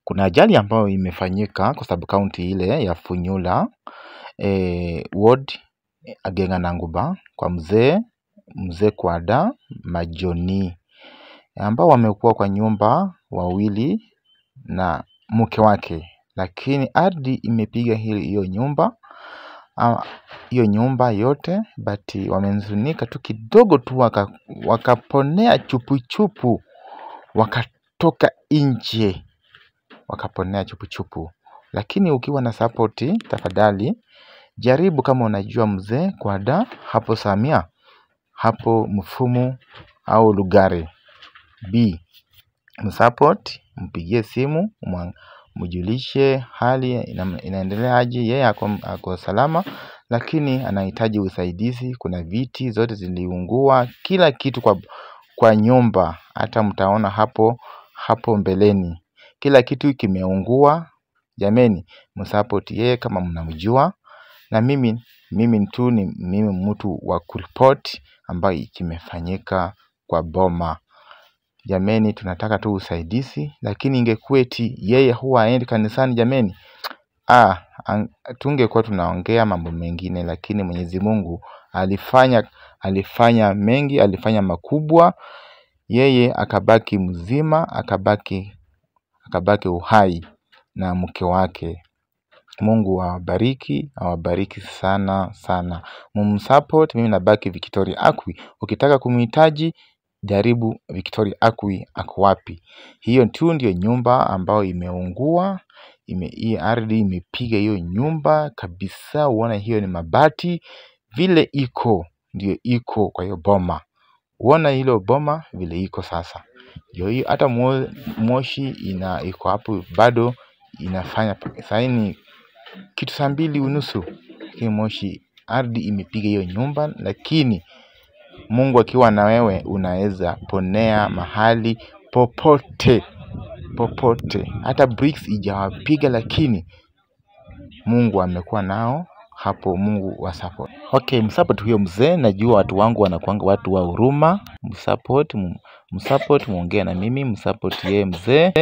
Kuna ajali ambayo imefanyika kwa sababu county ile ya Funyula ward Agenga Nanguba kwa mzee Kwada Majoni ambao wamekuwa kwa nyumba wawili na mke wake, lakini ardhi imepiga hiyo nyumba yote, but wamenzunika tu kidogo tu, wakaponea chupu, wakatoka nje, wakaponea chupu. Lakini ukiwa na support, tafadhali jaribu kama unajua mzee Kwada hapo Samia, hapo Mfumu au Lugari B, msupport, mpigie simu, mjulishe hali inaendelea aje. Yeye ako salama, lakini anahitaji usaidizi. Kuna viti zote ziliungua, kila kitu kwa nyumba, hata mtaona hapo mbeleni kila kitu kimeungua. Jameni, msupport yeye kama mnamjua, na mimi ni mtu wa kuripoti ambayo kimefanyika kwa boma. Jameni, tunataka tu usaidizi, lakini ingekuwa eti yeye huwa haendi kanisani, jameni, tungekuwa tunaongea mambo mengine. Lakini Mwenyezi Mungu alifanya mengi, alifanya makubwa. Yeye akabaki mzima, akabaki uhai na mke wake. Mungu awabariki sana. Mumsupport. Mimi nabaki Victoria Akwi. Ukitaka kumhitaji, jaribu Victoria Akwi ako wapi. Hiyo tu ndio nyumba ambayo imeungua. Hii ardhi imepiga hiyo nyumba kabisa. Uone hiyo ni mabati vile ndio iko kwa hiyo boma. Uona hilo boma vile iko sasa. Ndio hiyo, hata moshi iko hapo bado inafanya. Sasa ni kitu saa 2:30, lakini moshi, ardhi imepiga hiyo nyumba. Lakini Mungu akiwa na wewe, unaweza ponea mahali popote. Hata bricks ijawapiga, lakini Mungu amekuwa nao hapo. Mungu wa support. Okay, msupport huyo mzee. Najua watu wangu wanakuanga watu wa huruma. Msupport, muongee na mimi, msupport yeye mzee.